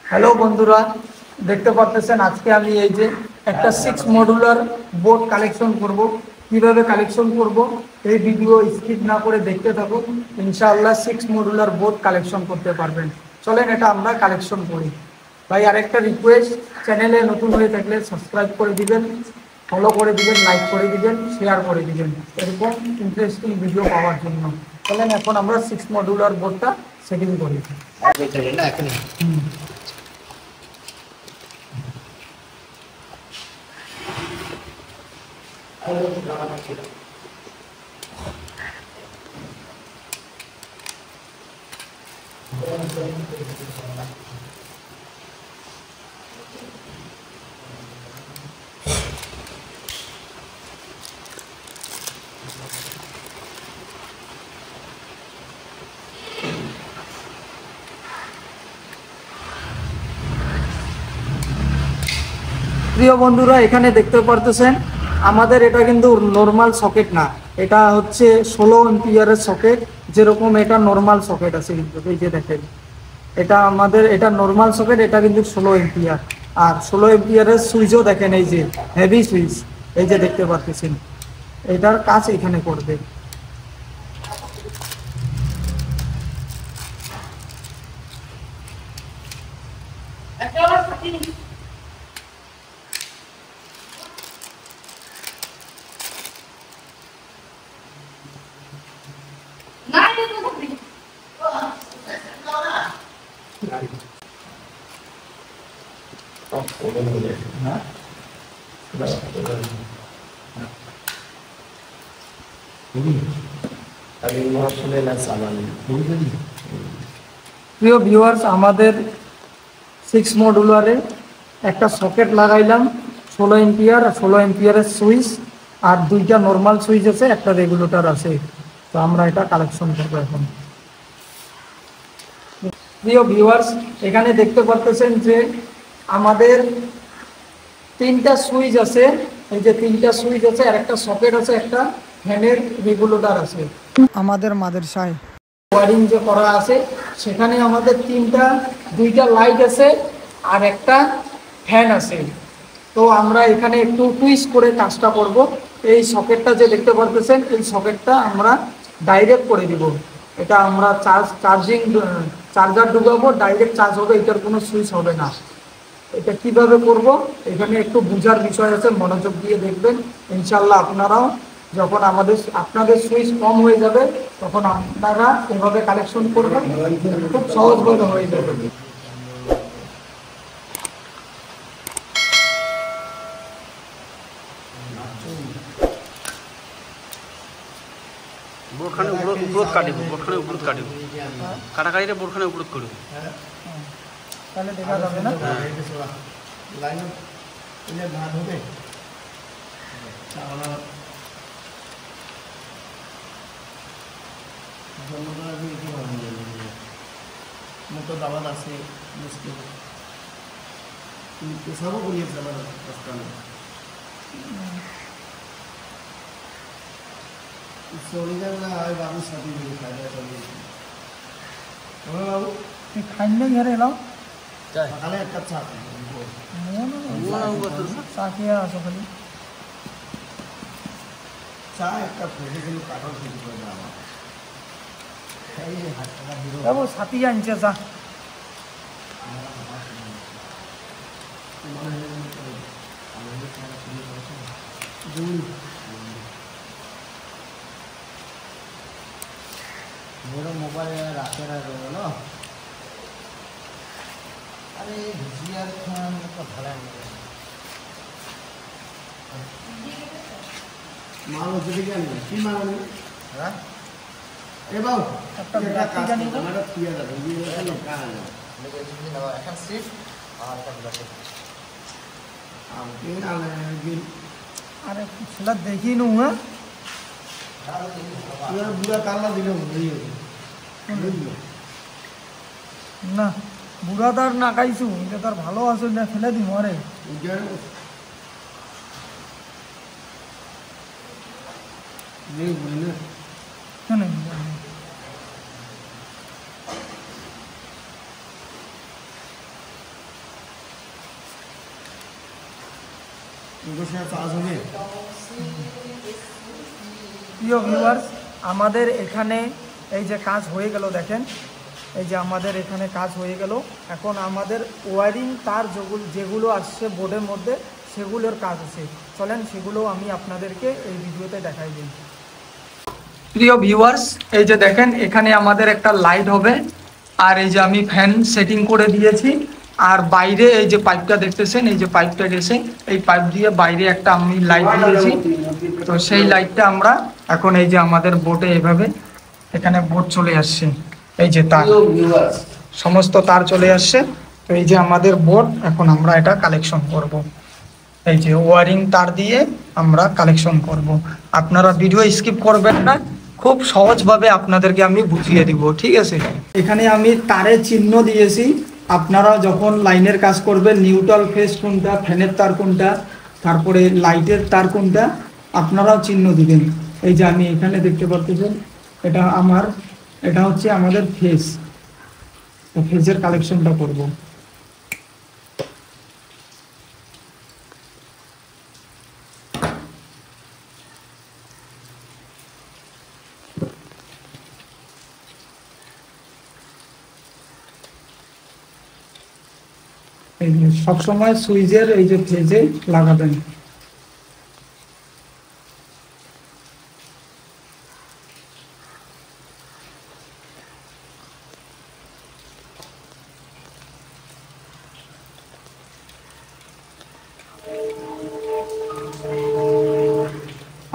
Hello বন্ধুরা, দেখতে পাচ্ছেন আজকে আমি এই যে একটা 6 মডুলার বোর্ড কালেকশন করব। কিভাবে কালেকশন করব এই ভিডিও স্কিপ না করে দেখতে থাকুন। ইনশাআল্লাহ 6 মডুলার বোর্ড কালেকশন করতে পারবেন। চলেন এটা আমরা কালেকশন করি। ভাই আরেকটা রিকোয়েস্ট, চ্যানেলে নতুন হয়ে থাকলে সাবস্ক্রাইব করে দিবেন, ফলো করে দিবেন, লাইক করে দিবেন, শেয়ার করে দিবেন এরকম ইন্টারেস্টিং ভিডিও পাওয়ার জন্য। চলেন এখন আমরা 6 মডুলার বোর্ডটা সেটিং করি। প্রিয় বন্ধুরা, এখানে দেখতে পারতেছেন আমাদের এটা কিন্তু নর্মাল সকেট না, এটা হচ্ছে 16 এম্পিয়ারের সকেট। যেরকম এটা নর্মাল সকেট আছে, কিন্তু এই যে দেখেন এটা আমাদের এটা নর্মাল সকেট, এটা কিন্তু 16 এম্পিয়ার। আর 16 এম্পিয়ারের সুইচও দেখেন, এই যে হেভি সুইচ, এই যে দেখতে পাচ্ছেন এটার কাজ এখানে করবে। প্রিয় ভিউয়ার্স, আমাদের 6 মডুলারে একটা সকেট লাগাইলাম 16 এম্পিয়ার, 16 এম্পিয়ারের সুইচ, আর দুইটা নর্মাল সুইচ আছে, একটা রেগুলেটর আছে। তো আমরা এটা কালেকশন করবো এখন। প্রিয় ভিউয়ার্স, এখানে দেখতে পাচ্ছেন যে আমাদের 3টা সুইচ আছে, এই যে 3টা সুইচ আছে, আর একটা সকেট আছে, একটা ফ্যানের রেগুলেটর আছে। আমাদের মাদ্রাসায় ওয়ারিং যে করা আছে সেখানে আমাদের দুইটা লাইট আছে আর একটা ফ্যান আছে। তো আমরা এখানে একটু টুইস্ট করে কাজটা করব। এই সকেটটা যে দেখতে পাচ্ছেন, এই সকেটটা আমরা ডাইরেক্ট করে দিব। এটা আমরা চার্জার ঢুকাবো, ডাইরেক্ট চার্জ হবে, এটার কোনো সুইচ হবে না। এটা কিভাবে করব এখানে একটু বুঝার বিষয় আছে, মনোযোগ দিয়ে দেখবেন। ইনশাল্লাহ আপনারাও যখন আপনাদের সুইচ কম হয়ে যাবে তখন আপনারা এভাবে কালেকশন করবেন, খুব সহজভাবে হয়ে যাবে। বোরখানে উপরত কাটিব, বোরখানে উপরত কাটিব, কাটাকাটিতে বোরখানে উপরত করিব, তাহলে দেখা যাবে না। লাইন এনে ভাগ হবে মতো দাবাত আছে মুশকিল পেশাবও করিয়েছে আমার রাস্তায় চলে যাবে না। হয় বাবুর সাথে খাইলে চলিয়েছি বাবু খাইলে ঘরে এলাম সকালে একটা চা চা খেয়ে আসো খালি, চা একটা ফেলে গেলে কাঠল ফেলে করে দেওয়া বাবু সাথী আনছে চা। मेरा मोबाइल राखे रहो ना। अरे भुजियार खान तो भाड़ा मालो যদি জানি কি মালো নি হ্যাঁ এ বাবু একটা কাজ জানি আমরা পিয়া যাবে এই না কাজ আমি বলছি না এখন সিট আর একটা ব্লক আমি না গিল। আরে ছেলে দেখি নু হ্যাঁ বুড়া কাল্লা দিলে না, বুড়া তার না খাইছু, এটা তার ভালো আছে না, ফেলে দিম আরে কেন उनको शायद चार्ज होंगे প্রিয় ভিউয়ার্স, আমাদের এখানে এই যে কাজ হয়ে গেল, দেখেন এই যে আমাদের এখানে কাজ হয়ে গেল। এখন আমাদের ওয়ারিং তার যেগুলো আসছে বোর্ডের মধ্যে সেগুলোর কাজ আছে, চলেন সেগুলো আমি আপনাদেরকে এই ভিডিওতে দেখাই দিই। প্রিয় ভিউয়ার্স, এই যে দেখেন এখানে আমাদের একটা লাইট হবে, আর এই যে আমি ফ্যান সেটিং করে দিয়েছি, আর বাইরে এই যে পাইপটা দেখতেছেন, এই যে পাইপটা গেছে, এই পাইপ দিয়ে বাইরে একটা আমি লাইট দিয়েছি। তো সেই লাইটটা আমরা এখন এই যে আমাদের বোর্ডে এভাবে এখানে বোর্ড চলে আসছে, এই যে তার সমস্ত তার চলে আসছে। তো এই যে আমাদের বোর্ড, এখন আমরা এটা কালেকশন করব। এই যে ওয়ারিং তার দিয়ে আমরা কালেকশন করব। আপনারা ভিডিও স্কিপ করবেন না, খুব সহজভাবে আপনাদেরকে আমি বুঝিয়ে দিব, ঠিক আছে? এখানে আমি তারের চিহ্ন দিয়েছি, আপনারা যখন লাইনের কাজ করবেন নিউট্রাল ফেজ কোনটা, ফ্যানের তার কোনটা, তারপরে লাইটের তার কোনটা, আপনারাও চিহ্ন দিবেন। এই যে আমি এখানে দেখতে পাচ্ছেন, এটা হচ্ছে আমাদের ফেজ, ফেজের কালেকশনটা করব। এই যে সবসময় সুইচের এই যে ফেজে লাগাবেন।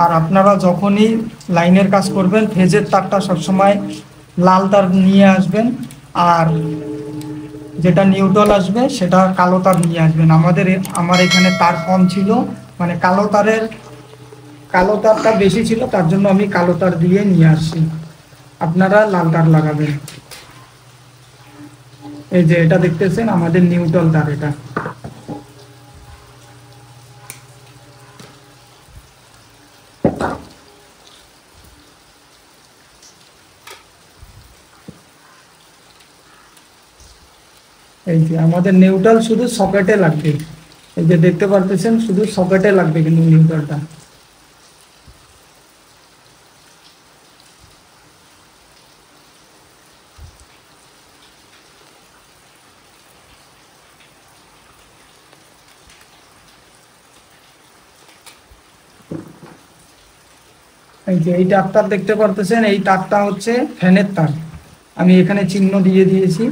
আর আপনারা যখনই লাইনের কাজ করবেন ফেজের তারটা সবসময় লাল তার নিয়ে আসবেন, আর যেটা নিউট্রাল আসবে সেটা কালো তার নিয়ে আসবেন। আমার এখানে তার কম ছিল, মানে কালো তারটা বেশি ছিল, তার জন্য আমি কালো তার দিয়ে নিয়ে আসছি। আপনারা লাল তার লাগাবেন। এই যে এটা দেখতেছেন আমাদের নিউট্রাল তার, এটা এই যে আমাদের নিউট্রাল শুধু সকেটে লাগবে। এই যে দেখতে পারতেছেন শুধু সকেটে লাগবে কিন্তু নিউট্রালটা। এই যে এই তারটা দেখতে পারতেছেন, এই তারটা হচ্ছে ফ্যানের তার, আমি এখানে চিহ্ন দিয়ে দিয়েছি।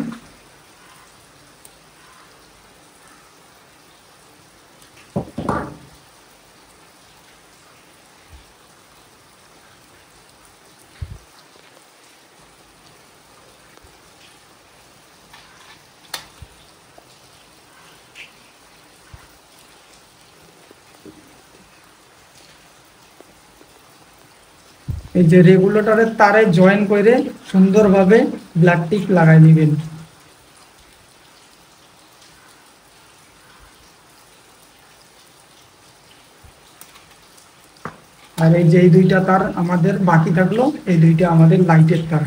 এই যে রেগুলেটরের তারে জয়েন করে সুন্দরভাবে ব্ল্যাক টিক লাগাই দিবেন। আর এই যে এই দুইটা তার আমাদের বাকি থাকলো, এই দুইটা আমাদের লাইটের তার।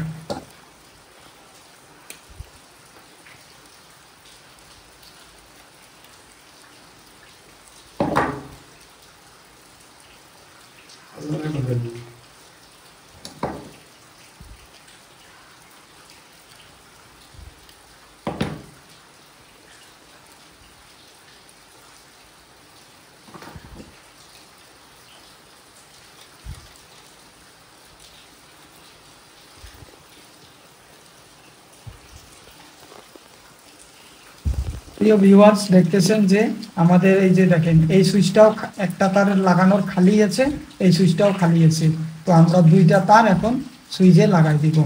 প্রিয় ভিউয়ার্স, দেখতেছেন যে আমাদের এই যে দেখেন এই সুইচটাও একটা তার লাগানোর খালি আছে, এই সুইচটাও খালি আছে। তো আমরা দুইটা তার এখন সুইচে লাগাই দিব।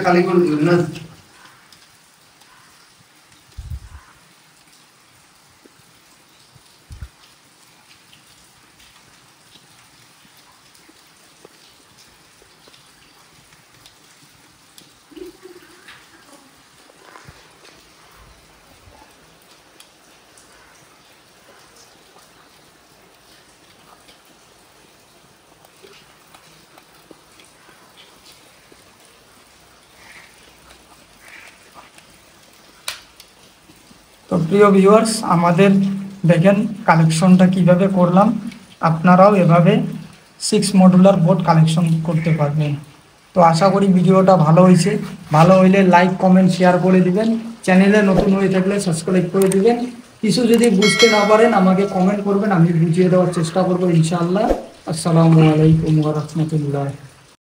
খালি করে দিবেন না। তো প্রিয় ভিউয়ার্স, আমাদের দেখেন কালেকশনটা কিভাবে করলাম, আপনারাও এভাবে 6 মডুলার বোর্ড কালেকশন করতে পারবেন। তো আশা করি ভিডিওটা ভালো হয়েছে, ভালো হইলে লাইক কমেন্ট শেয়ার করে দিবেন, চ্যানেলে নতুন হয়ে থাকলে সাবস্ক্রাইব করে দিবেন। কিছু যদি বুঝতে না পারেন আমাকে কমেন্ট করবেন, আমি বুঝিয়ে দেওয়ার চেষ্টা করবো ইনশাআল্লাহ। আসসালামু আলাইকুম ওয়া রাহমাতুল্লাহ।